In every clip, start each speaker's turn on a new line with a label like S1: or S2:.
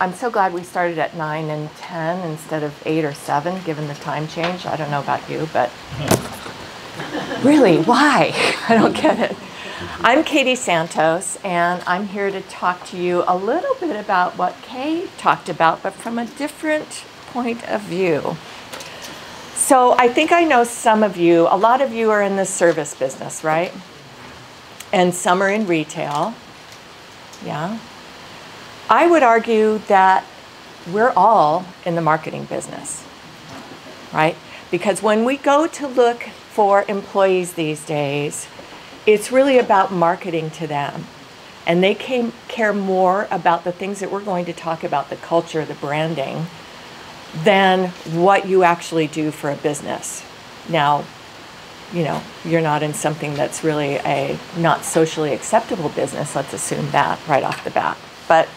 S1: I'm so glad we started at 9 and 10 instead of 8 or 7, given the time change. I don't know about you, but really, why? I don't get it. I'm Katie Santos, and I'm here to talk to you a little bit about what Kay talked about, but from a different point of view. So I think I know some of you, a lot of you are in the service business, right? And some are in retail, yeah. I would argue that we're all in the marketing business, right? Because when we go to look for employees these days, it's really about marketing to them. And they care more about the things that we're going to talk about, the culture, the branding, than what you actually do for a business. Now, you know, you're not in something that's really a not socially acceptable business. Let's assume that right off the bat. But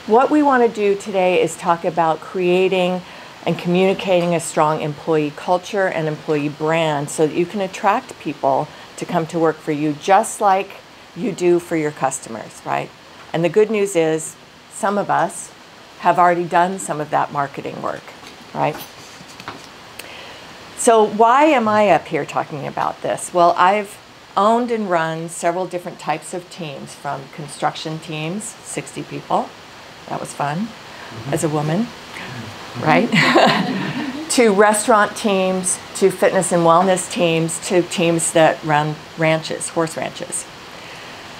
S1: what we want to do today is talk about creating and communicating a strong employee culture and employee brand so that you can attract people to come to work for you just like you do for your customers, right? And the good news is some of us have already done some of that marketing work, right? So why am I up here talking about this? Well, I've owned and run several different types of teams, from construction teams, 60 people. That was fun as a woman, right? To restaurant teams, to fitness and wellness teams, to teams that run ranches, horse ranches.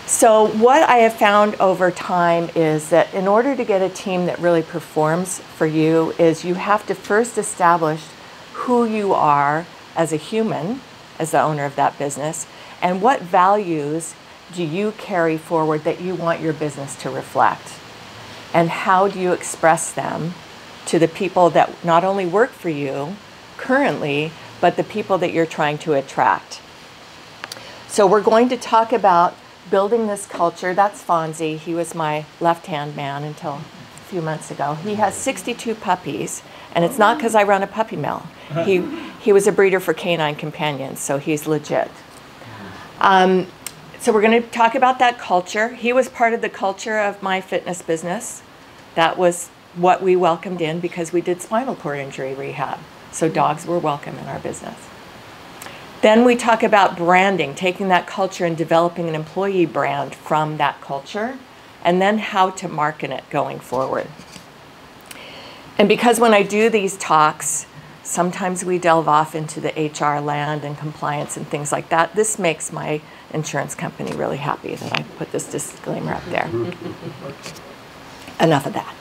S1: So what I have found over time is that in order to get a team that really performs for you is you have to first establish who you are as a human, as the owner of that business, and what values do you carry forward that you want your business to reflect. And how do you express them to the people that not only work for you currently, but the people that you're trying to attract. So we're going to talk about building this culture. That's Fonzie. He was my left-hand man until a few months ago. He has 62 puppies, and it's not because I run a puppy mill. He was a breeder for canine companions, so he's legit. So we're going to talk about that culture. He was part of the culture of my fitness business. That was what we welcomed in because we did spinal cord injury rehab. So dogs were welcome in our business. Then we talk about branding, taking that culture and developing an employee brand from that culture, and then how to market it going forward. And because when I do these talks, sometimes we delve off into the HR land and compliance and things like that. This makes my insurance company really happy that I put this disclaimer up there. Enough of that.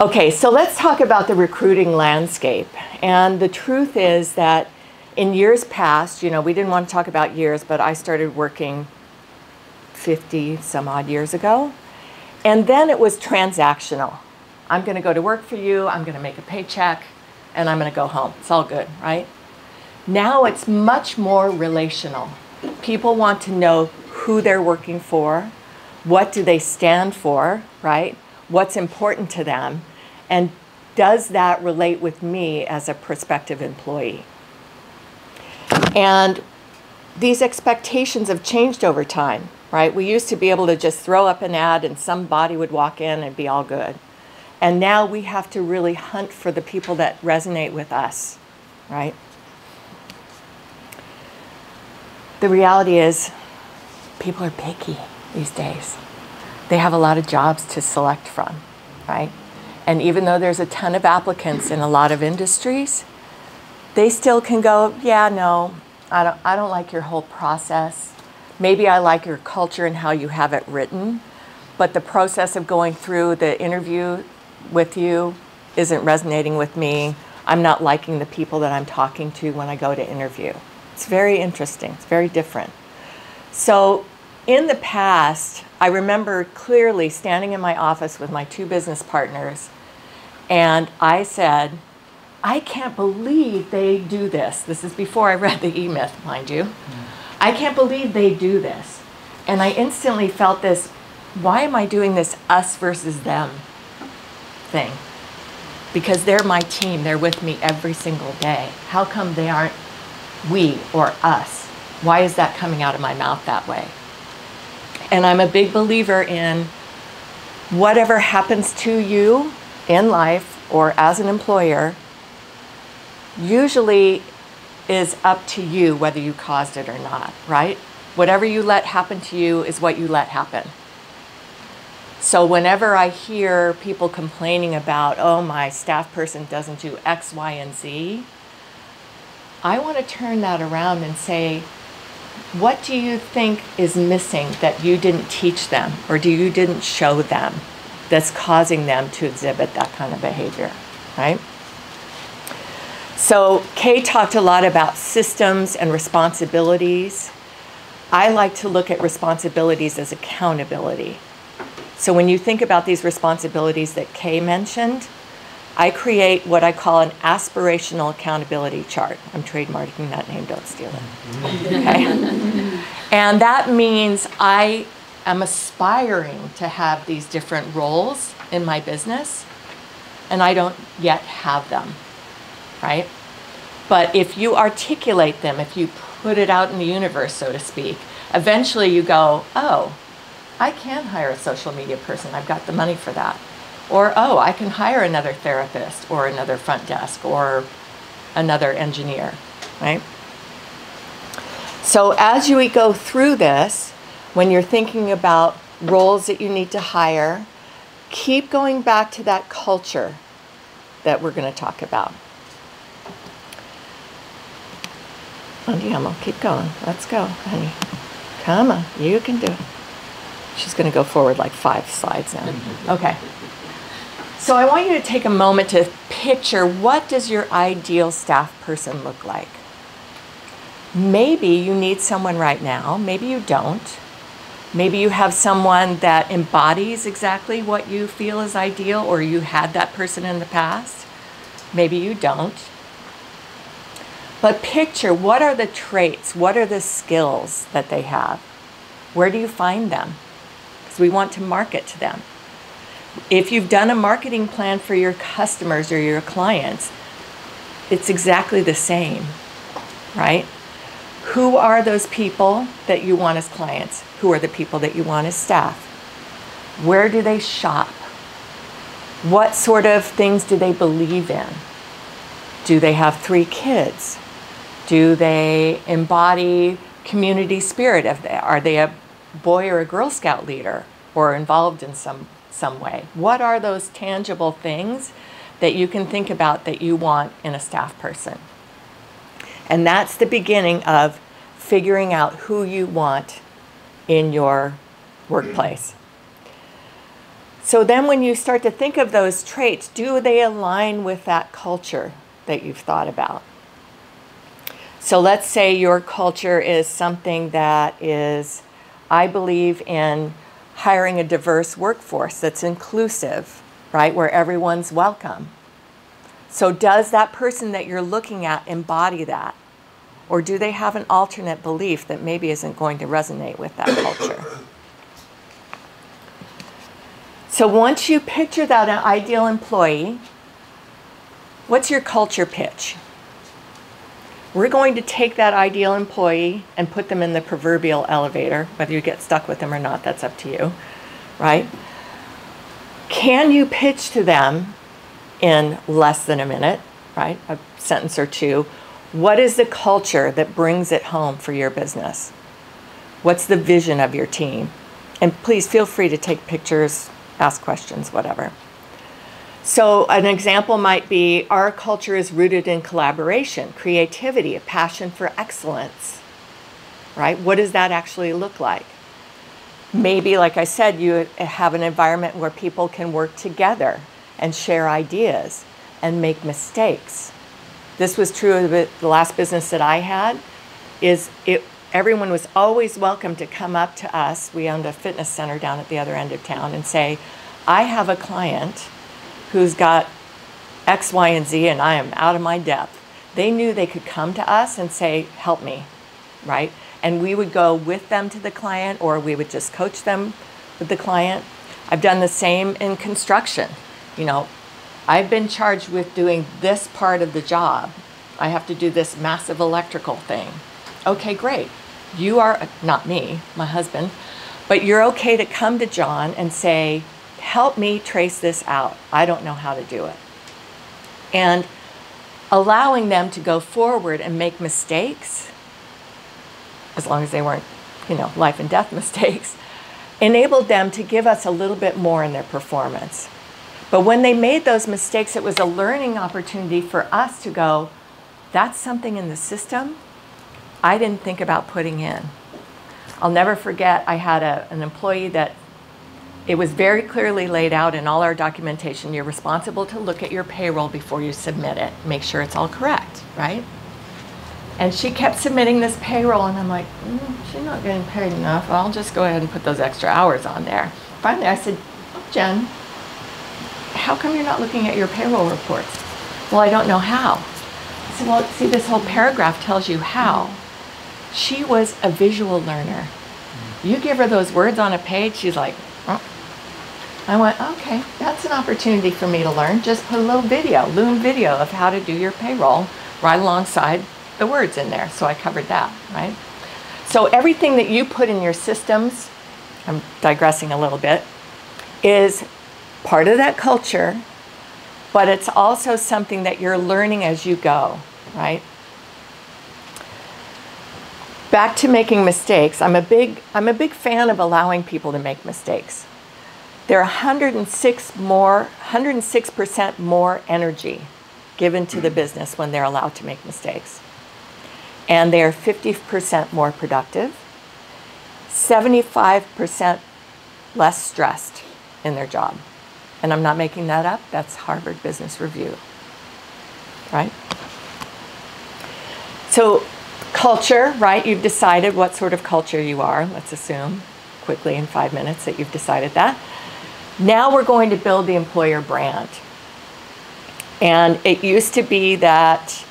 S1: Okay, so let's talk about the recruiting landscape. And the truth is that in years past, you know, we didn't want to talk about years, but I started working 50 some odd years ago. And then it was transactional. I'm going to go to work for you, I'm going to make a paycheck, and I'm going to go home. It's all good, right? Now it's much more relational. People want to know who they're working for, what do they stand for, right? What's important to them, and does that relate with me as a prospective employee? And these expectations have changed over time, right? We used to be able to just throw up an ad and somebody would walk in and be all good. And now we have to really hunt for the people that resonate with us, right? The reality is people are picky these days. They have a lot of jobs to select from, right? And even though there's a ton of applicants in a lot of industries, they still can go, yeah, no, I don't like your whole process. Maybe I like your culture and how you have it written, but the process of going through the interview with you isn't resonating with me. I'm not liking the people that I'm talking to when I go to interview. It's very interesting. It's very different. So in the past, I remember clearly standing in my office with my two business partners, and I said, I can't believe they do this. This is before I read the E-Myth, mind you. I can't believe they do this. And I instantly felt this, why am I doing this us versus them thing? Because they're my team. They're with me every single day. How come they aren't we or us? Why is that coming out of my mouth that way? And I'm a big believer in whatever happens to you in life or as an employer usually is up to you whether you caused it or not, right? Whatever you let happen to you is what you let happen. So whenever I hear people complaining about, oh, my staff person doesn't do X, Y, and Z, I want to turn that around and say, what do you think is missing that you didn't teach them or you didn't show them that's causing them to exhibit that kind of behavior, right? So Kay talked a lot about systems and responsibilities. I like to look at responsibilities as accountability. So when you think about these responsibilities that Kay mentioned, I create what I call an aspirational accountability chart. I'm trademarking that name, don't steal it. Okay? And that means I am aspiring to have these different roles in my business, and I don't yet have them, right? But if you articulate them, if you put it out in the universe, so to speak, eventually you go, oh, I can hire a social media person. I've got the money for that. Or, oh, I can hire another therapist or another front desk or another engineer, right? So as you go through this, when you're thinking about roles that you need to hire, keep going back to that culture that we're going to talk about. Andiamo, keep going. Let's go, honey. Come on, you can do it. She's going to go forward like 5 slides now. Okay. So I want you to take a moment to picture, what does your ideal staff person look like? Maybe you need someone right now. Maybe you don't. Maybe you have someone that embodies exactly what you feel is ideal, or you had that person in the past. Maybe you don't. But picture, what are the traits? What are the skills that they have? Where do you find them? Because we want to market to them. If you've done a marketing plan for your customers or your clients, it's exactly the same, right? Who are those people that you want as clients? Who are the people that you want as staff? Where do they shop? What sort of things do they believe in? Do they have 3 kids? Do they embody community spirit? Are they a Boy or a Girl Scout leader or involved in some way? What are those tangible things that you can think about that you want in a staff person? And that's the beginning of figuring out who you want in your workplace. So then when you start to think of those traits, do they align with that culture that you've thought about? So let's say your culture is something that is, I believe in hiring a diverse workforce that's inclusive, right, where everyone's welcome. So does that person that you're looking at embody that? Or do they have an alternate belief that maybe isn't going to resonate with that culture? So once you picture that ideal employee, what's your culture pitch? We're going to take that ideal employee and put them in the proverbial elevator. Whether you get stuck with them or not, that's up to you, right? Can you pitch to them in less than a minute, right? A sentence or two. What is the culture that brings it home for your business? What's the vision of your team? And please feel free to take pictures, ask questions, whatever. So an example might be, our culture is rooted in collaboration, creativity, a passion for excellence, right? What does that actually look like? Maybe, like I said, you have an environment where people can work together and share ideas and make mistakes. This was true of the last business that I had, everyone was always welcome to come up to us. We owned a fitness center down at the other end of town and say, I have a client who's got X, Y, and Z, and I am out of my depth. They knew they could come to us and say, help me, right? And we would go with them to the client, or we would just coach them with the client. I've done the same in construction. You know, I've been charged with doing this part of the job. I have to do this massive electrical thing. Okay, great. You are, not me, my husband, but you're okay to come to John and say, help me trace this out. I don't know how to do it. And allowing them to go forward and make mistakes, as long as they weren't, life and death mistakes, enabled them to give us a little bit more in their performance. But when they made those mistakes, it was a learning opportunity for us to go, that's something in the system I didn't think about putting in. I'll never forget, I had an employee that it was very clearly laid out in all our documentation. You're responsible to look at your payroll before you submit it. Make sure it's all correct, right? And she kept submitting this payroll, and I'm like, she's not getting paid enough. I'll just go ahead and put those extra hours on there. Finally, I said, Jen, how come you're not looking at your payroll reports? Well, I don't know how. I said, well, see, this whole paragraph tells you how. She was a visual learner. You give her those words on a page, she's like, oh. I went, okay, that's an opportunity for me to learn. Just put a little video, Loom video of how to do your payroll right alongside the words in there. So I covered that, right? So everything that you put in your systems, I'm digressing a little bit, is part of that culture, but it's also something that you're learning as you go, right? Back to making mistakes. I'm a big fan of allowing people to make mistakes. They're 106% more energy given to the business when they're allowed to make mistakes. And they're 50% more productive, 75% less stressed in their job. And I'm not making that up. That's Harvard Business Review, right? So culture, right? You've decided what sort of culture you are. Let's assume quickly in 5 minutes that you've decided that. Now we're going to build the employer brand. And it used to be that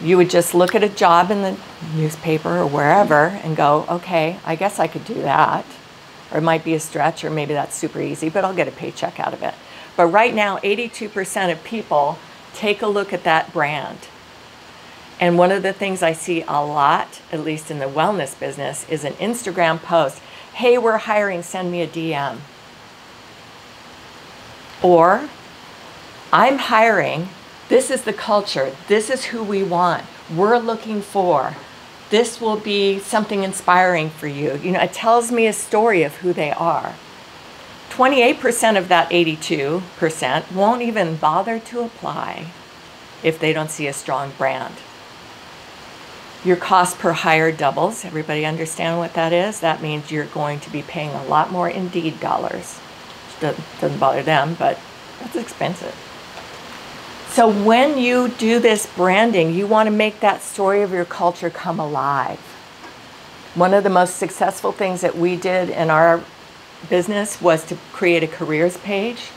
S1: you would just look at a job in the newspaper or wherever and go, okay, I guess I could do that. Or it might be a stretch, or maybe that's super easy, but I'll get a paycheck out of it. But right now, 82% of people take a look at that brand. And one of the things I see a lot, at least in the wellness business, is an Instagram post. Hey, we're hiring, send me a DM. Or, I'm hiring, this is the culture, this is who we want, we're looking for. This will be something inspiring for you. It tells me a story of who they are. 28% of that 82% won't even bother to apply if they don't see a strong brand. Your cost per hire doubles. Everybody understand what that is? That means you're going to be paying a lot more Indeed dollars. Doesn't bother them, but that's expensive. So when you do this branding, you want to make that story of your culture come alive. One of the most successful things that we did in our business was to create a careers page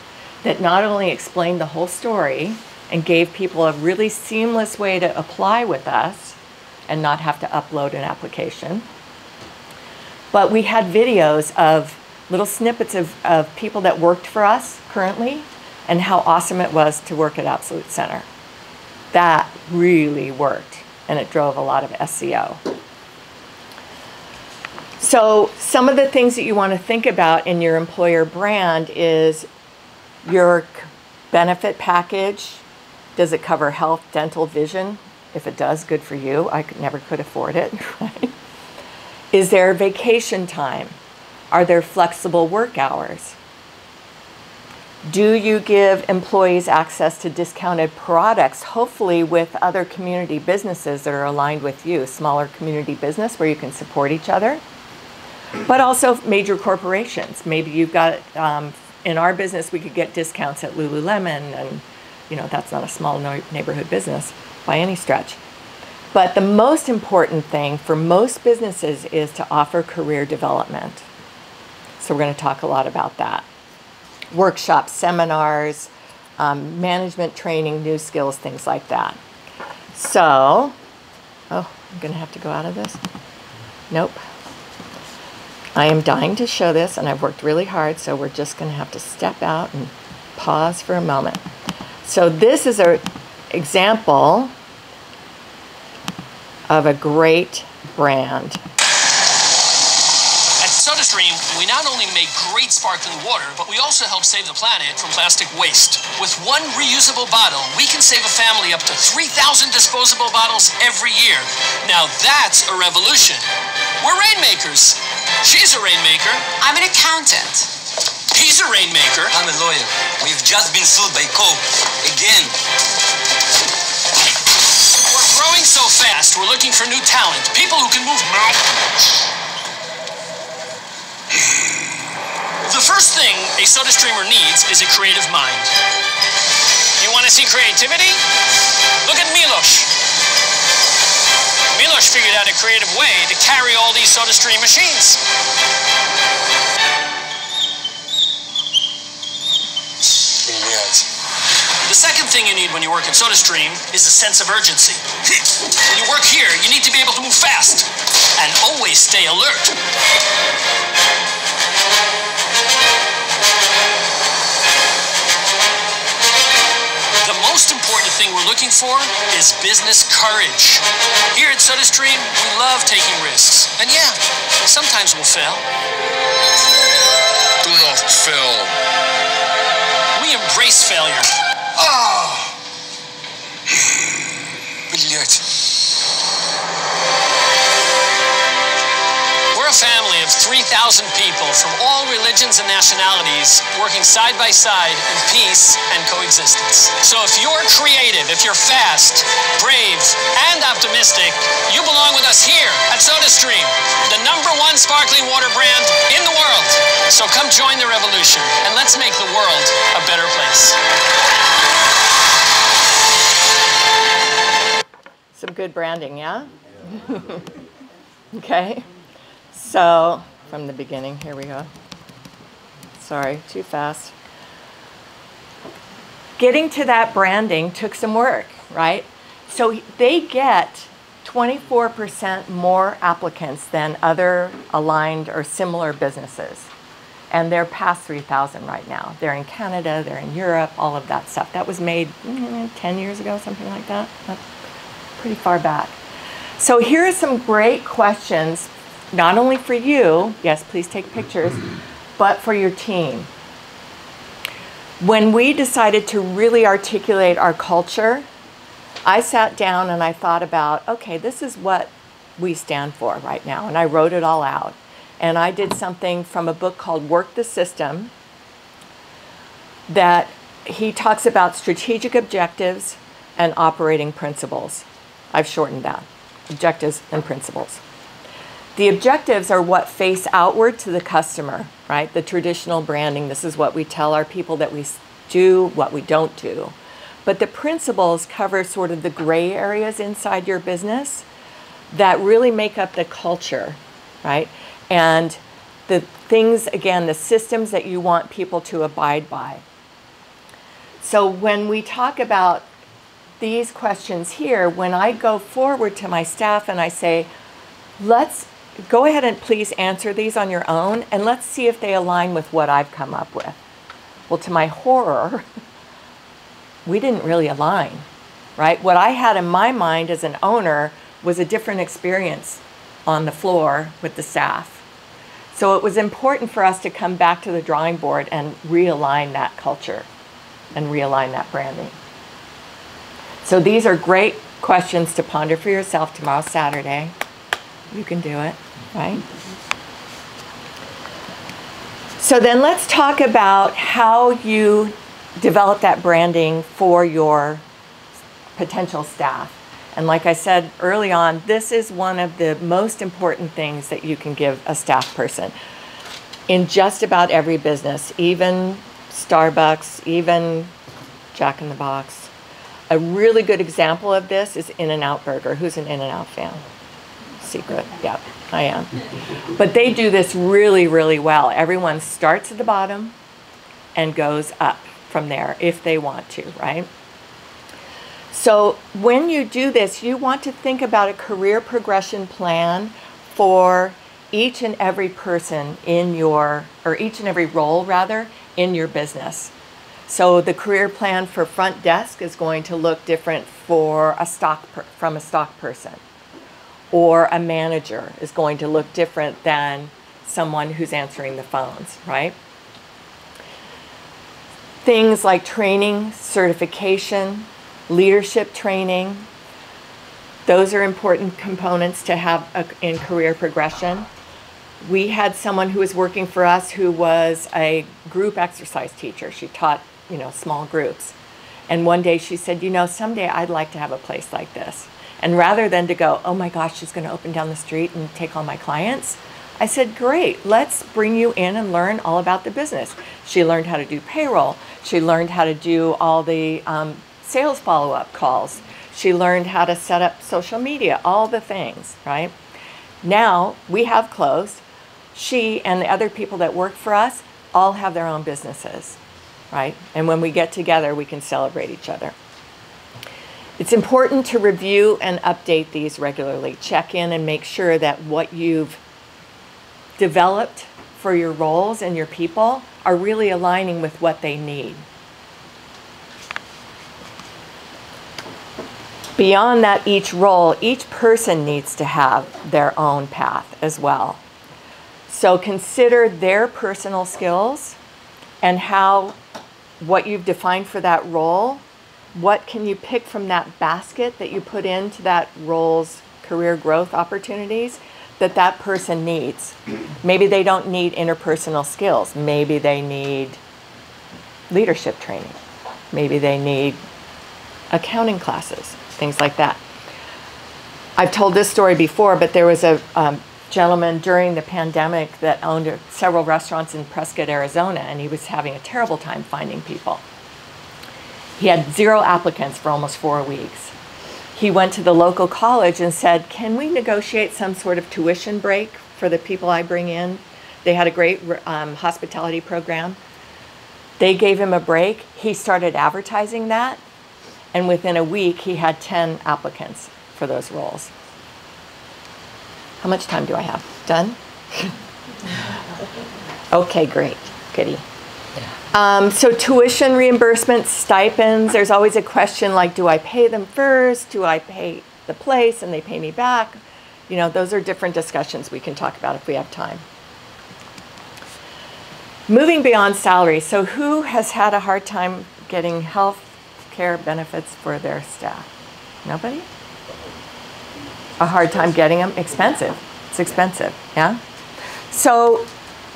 S1: that not only explained the whole story and gave people a really seamless way to apply with us and not have to upload an application, but we had videos of little snippets of people that worked for us currently and how awesome it was to work at Absolute Center. That really worked, and it drove a lot of SEO. So some of the things that you want to think about in your employer brand is your benefit package. Does it cover health, dental, vision? If it does, good for you. I never could afford it, right? Is there vacation time? Are there flexible work hours? Do you give employees access to discounted products, hopefully with other community businesses that are aligned with you, smaller community business where you can support each other, but also major corporations. Maybe you've got, in our business, we could get discounts at Lululemon, and that's not a small neighborhood business by any stretch. But the most important thing for most businesses is to offer career development. So we're going to talk a lot about that. Workshops, seminars, management training, new skills, things like that. So, I'm going to have to go out of this. Nope. I am dying to show this, and I've worked really hard, so we're just going to have to step out and pause for a moment. So this is an example of a great brand.
S2: At SodaStream, we now not only make great sparkling water, but we also help save the planet from plastic waste. With one reusable bottle, we can save a family up to 3,000 disposable bottles every year. Now that's a revolution. We're rainmakers. She's a rainmaker.
S3: I'm an accountant.
S2: He's a rainmaker.
S4: I'm a lawyer. We've just been sued by Coke. Again.
S2: We're growing so fast, we're looking for new talent. People who can move mountains. The first thing a soda streamer needs is a creative mind. You want to see creativity? Look at Milos. Milos figured out a creative way to carry all these soda stream machines. The second thing you need when you work in SodaStream is a sense of urgency. When you work here, you need to be able to move fast and always stay alert. The most important thing we're looking for is business courage. Here at SodaStream, we love taking risks. And yeah, sometimes we'll fail.
S5: Do not fail.
S2: We embrace failure.
S5: Блять.
S2: We're a family of 3,000 people from all religions and nationalities working side by side in peace and coexistence. So if you're creative, if you're fast, brave, and optimistic, you belong with us here at SodaStream, the #1 sparkling water brand in the world. So come join the revolution and let's make the world a better place.
S1: Some good branding, yeah? Okay. So, from the beginning, here we go. Sorry, too fast. Getting to that branding took some work, right? So they get 24% more applicants than other aligned or similar businesses. And they're past 3,000 right now. They're in Canada, they're in Europe, all of that stuff. That was made 10 years ago, something like that. That's pretty far back. So here are some great questions, not only for you, yes, please take pictures, but for your team. When we decided to really articulate our culture, I sat down and I thought about, okay, this is what we stand for right now. And I wrote it all out. And I did something from a book called Work the System that he talks about strategic objectives and operating principles. I've shortened that, objectives and principles. The objectives are what face outward to the customer, right? The traditional branding, this is what we tell our people that we do, what we don't do. But the principles cover sort of the gray areas inside your business that really make up the culture, right? And the things, again, the systems that you want people to abide by. So when we talk about these questions here, when I go forward to my staff and I say, let's go ahead and please answer these on your own and let's see if they align with what I've come up with. Well, to my horror, we didn't really align, right? What I had in my mind as an owner was a different experience on the floor with the staff. So it was important for us to come back to the drawing board and realign that culture and realign that branding. So these are great questions to ponder for yourself tomorrow, Saturday. You can do it, right? So then let's talk about how you develop that branding for your potential staff. And like I said early on, this is one of the most important things that you can give a staff person in just about every business, even Starbucks, even Jack in the Box. A really good example of this is In-N-Out Burger. Who's an In-N-Out fan? Secret, yeah, I am. But they do this really, really well. Everyone starts at the bottom and goes up from there if they want to, right? So when you do this, you want to think about a career progression plan for each and every person in your, or each and every role rather, in your business. So the career plan for front desk is going to look different for from a stock person. Or a manager is going to look different than someone who's answering the phones, right? Things like training, certification, leadership training, those are important components to have in career progression. We had someone who was working for us who was a group exercise teacher. She taught, small groups. And one day she said, someday I'd like to have a place like this. And rather than to go, oh my gosh, she's going to open down the street and take all my clients, I said, great, let's bring you in and learn all about the business. She learned how to do payroll. She learned how to do all the sales follow-up calls. She learned how to set up social media, all the things, right? Now we have closed. She and the other people that work for us all have their own businesses, right? And when we get together, we can celebrate each other. It's important to review and update these regularly. Check in and make sure that what you've developed for your roles and your people are really aligning with what they need. Beyond that, each role, each person needs to have their own path as well. So consider their personal skills and what you've defined for that role. What can you pick from that basket that you put into that role's career growth opportunities that person needs? Maybe they don't need interpersonal skills. Maybe they need leadership training. Maybe they need accounting classes, things like that. I've told this story before, but there was a gentleman during the pandemic that owned several restaurants in Prescott, Arizona, and he was having a terrible time finding people. He had 0 applicants for almost 4 weeks. He went to the local college and said, can we negotiate some sort of tuition break for the people I bring in? They had a great hospitality program. They gave him a break. He started advertising that. And within a week, he had 10 applicants for those roles. How much time do I have? Done? Okay, great. Goody. So tuition reimbursement, stipends, there's always a question like, do I pay them first? Do I pay the place and they pay me back? Those are different discussions we can talk about if we have time. Moving beyond salary. So who has had a hard time getting health care benefits for their staff? Nobody? A hard time getting them? Expensive. It's expensive, yeah? So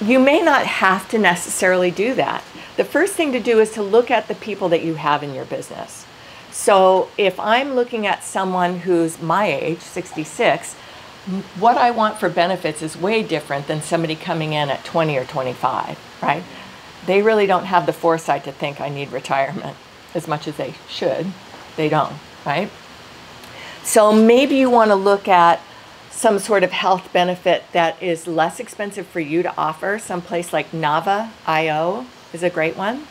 S1: you may not have to necessarily do that. The first thing to do is to look at the people that you have in your business. So if I'm looking at someone who's my age, 66, what I want for benefits is way different than somebody coming in at 20 or 25, right? They really don't have the foresight to think I need retirement as much as they should. They don't, right? So maybe you want to look at some sort of health benefit that is less expensive for you to offer. Someplace like Nava.io is a great one.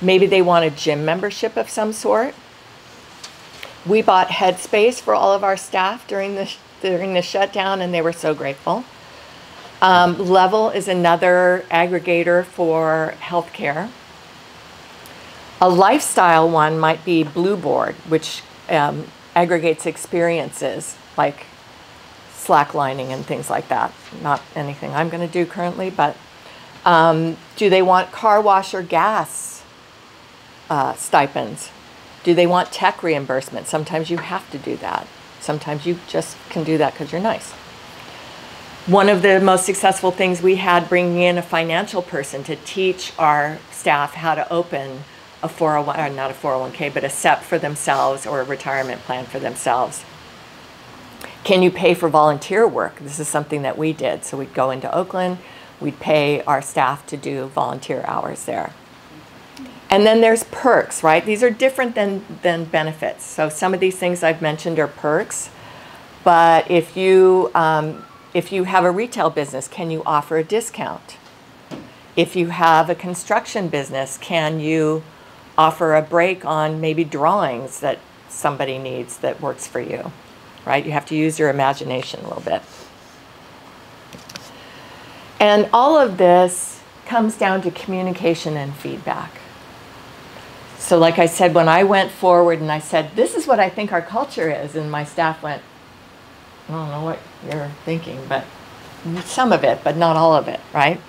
S1: Maybe they want a gym membership of some sort. We bought Headspace for all of our staff during the shutdown, and they were so grateful. Level is another aggregator for healthcare. A lifestyle one might be Blueboard, which aggregates experiences like slacklining and things like that. Not anything I'm going to do currently, but do they want car wash or gas stipends? Do they want tech reimbursement? Sometimes you have to do that. Sometimes you just can do that because you're nice. One of the most successful things we had, bringing in a financial person to teach our staff how to open a 401, or not a 401k, but a SEP for themselves or a retirement plan for themselves. Can you pay for volunteer work? This is something that we did. So we'd go into Oakland, we'd pay our staff to do volunteer hours there. And then there's perks, right? These are different than benefits. So some of these things I've mentioned are perks. But if you have a retail business, can you offer a discount? If you have a construction business, can you offer a break on maybe drawings that somebody needs that works for you, right? You have to use your imagination a little bit. And all of this comes down to communication and feedback. So like I said, when I went forward and I said, this is what I think our culture is, and my staff went, I don't know what you're thinking, but some of it, but not all of it, right?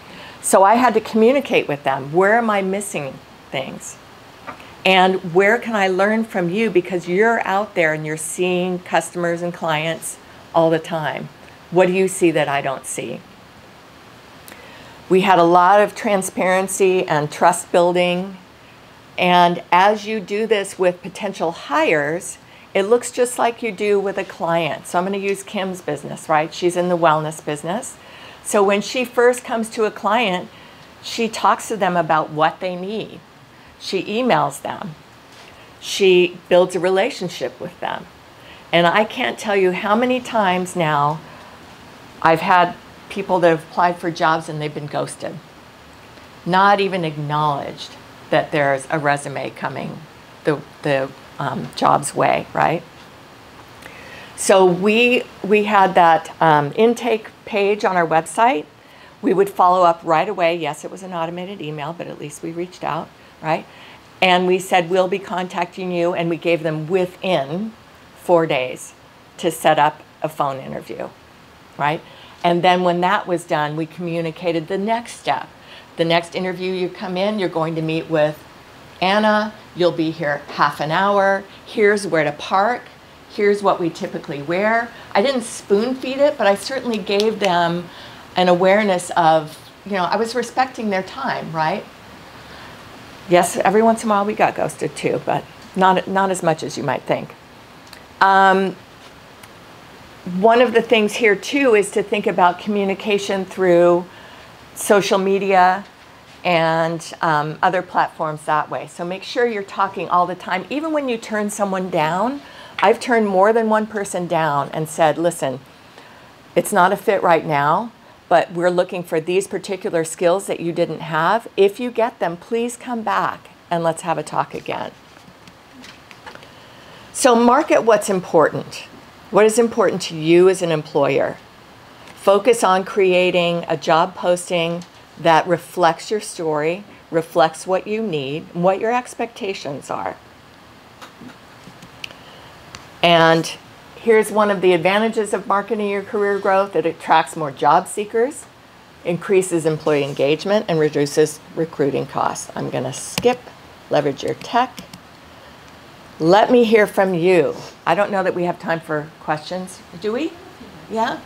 S1: So I had to communicate with them. Where am I missing things? And where can I learn from you? Because you're out there and you're seeing customers and clients all the time. What do you see that I don't see? We had a lot of transparency and trust building. And as you do this with potential hires, it looks just like you do with a client. So I'm going to use Kim's business, right? She's in the wellness business. So when she first comes to a client, she talks to them about what they need. She emails them. She builds a relationship with them. And I can't tell you how many times now I've had people that have applied for jobs and they've been ghosted. Not even acknowledged that there's a resume coming the job's way, right? So we had that intake page on our website. We would follow up right away. Yes, it was an automated email, but at least we reached out, right? And we said, we'll be contacting you, and we gave them within 4 days to set up a phone interview, right? And then when that was done, we communicated the next step. The next interview you come in, you're going to meet with Anna. You'll be here half an hour. Here's where to park. Here's what we typically wear. I didn't spoon feed it, but I certainly gave them an awareness of, I was respecting their time, right? Yes, every once in a while we got ghosted too, but not as much as you might think. One of the things here too is to think about communication through social media and other platforms that way. So make sure you're talking all the time. Even when you turn someone down, I've turned more than one person down and said, listen, it's not a fit right now, but we're looking for these particular skills that you didn't have. If you get them, please come back and let's have a talk again. So market what's important. What is important to you as an employer? Focus on creating a job posting that reflects your story, reflects what you need, and what your expectations are. And here's one of the advantages of marketing your career growth. It attracts more job seekers, increases employee engagement, and reduces recruiting costs. I'm going to skip leverage your tech. Let me hear from you. I don't know that we have time for questions. Do we? Yeah?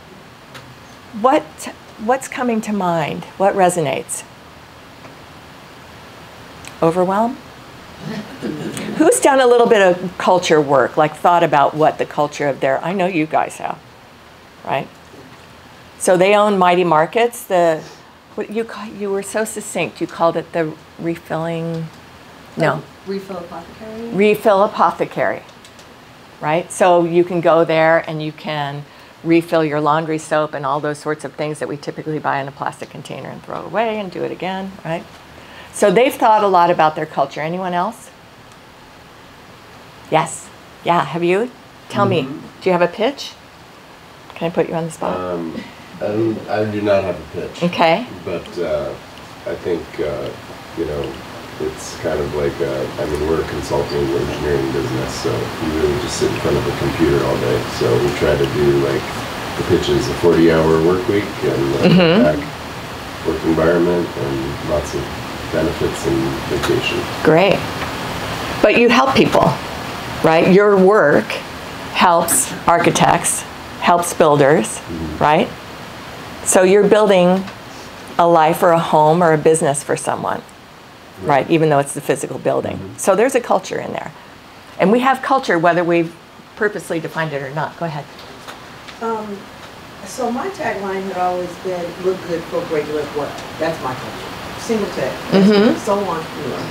S1: What's coming to mind? What resonates? Overwhelm? Who's done a little bit of culture work, like thought about what the culture of their, I know you guys have, right? So they own Mighty Markets. You were so succinct. You called it the refilling, no.
S3: Refill Apothecary?
S1: Refill Apothecary, right? So you can go there and you can refill your laundry soap and all those sorts of things that we typically buy in a plastic container and throw away and do it again, right? So they've thought a lot about their culture. Anyone else? Yes. Yeah, have you? Tell me, do you have a pitch? Can I put you on the spot?
S5: I do not have a pitch.
S1: Okay.
S5: But I think, it's kind of like, we're a consulting engineering business, so you really just sit in front of a computer all day. So we try to do, like, the pitch is a 40-hour work week and back work environment and lots of benefits and vacation. Great.
S1: But you help people, right? Your work helps architects, helps builders, right? So you're building a life or a home or a business for someone. Right, even though it's the physical building. So there's a culture in there. And we have culture whether we've purposely defined it or not. Go ahead.
S6: So my tagline had always been, look good, feel great, live well. That's my culture. Single tag. Solo entrepreneur.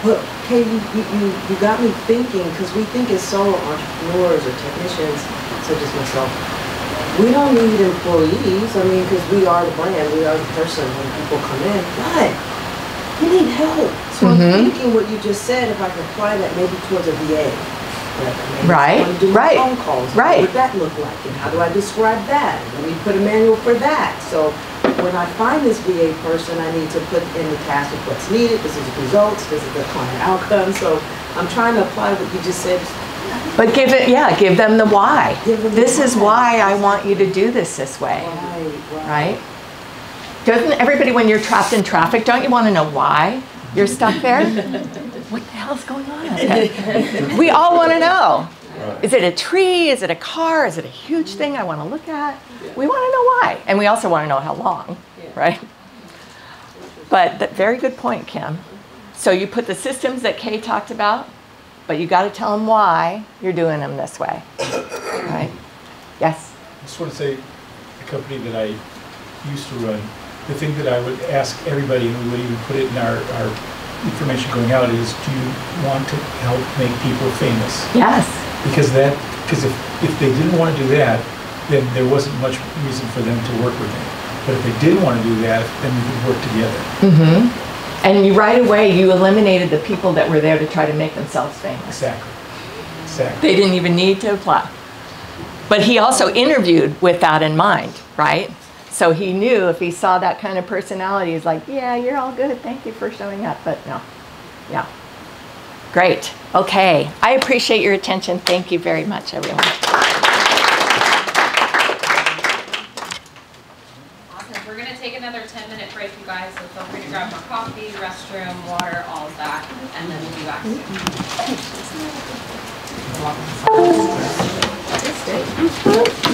S6: But Kay, you got me thinking, because we think as solo entrepreneurs or technicians, such as myself, we don't need employees. Because we are the brand, we are the person when people come in. But you need help. So I'm thinking what you just said, if I could apply that maybe towards a VA.
S1: Right.
S6: Phone calls. What would that look like? And how do I describe that? Let me put a manual for that. So when I find this VA person, I need to put in the task of what's needed. This is the results. This is the client outcome. So I'm trying to apply what you just said
S1: But give them the why.
S6: Give them the
S1: This is
S6: why.
S1: why I want you to do this way,
S6: Right.
S1: right? Doesn't everybody, when you're trapped in traffic, don't you want to know why you're stuck there? What the hell's going on? We all want to know. Is it a tree? Is it a car? Is it a huge thing I want to look at? We want to know why. And we also want to know how long, right? But very good point, Kim. So you put the systems that Kay talked about, but you got to tell them why you're doing them this way, right? Yes?
S3: I just want to say, the company that I used to run, the thing that I would ask everybody, and we would even put it in our information going out, is do you want to help make people famous?
S1: Yes.
S3: Because if they didn't want to do that, then there wasn't much reason for them to work with me. But if they did want to do that, then we could work together.
S1: Mm-hmm. And you right away, you eliminated the people that were there to try to make themselves famous.
S3: Exactly.
S1: They didn't even need to apply. But he also interviewed with that in mind, right? So he knew if he saw that kind of personality, he's like, yeah, you're all good. Thank you for showing up. But no. Yeah. Great. Okay. I appreciate your attention. Thank you very much, everyone.
S7: Awesome. We're going to take another 10-minute break, you guys. So feel free to grab more coffee, restroom, water, all of that. And then we'll be back soon.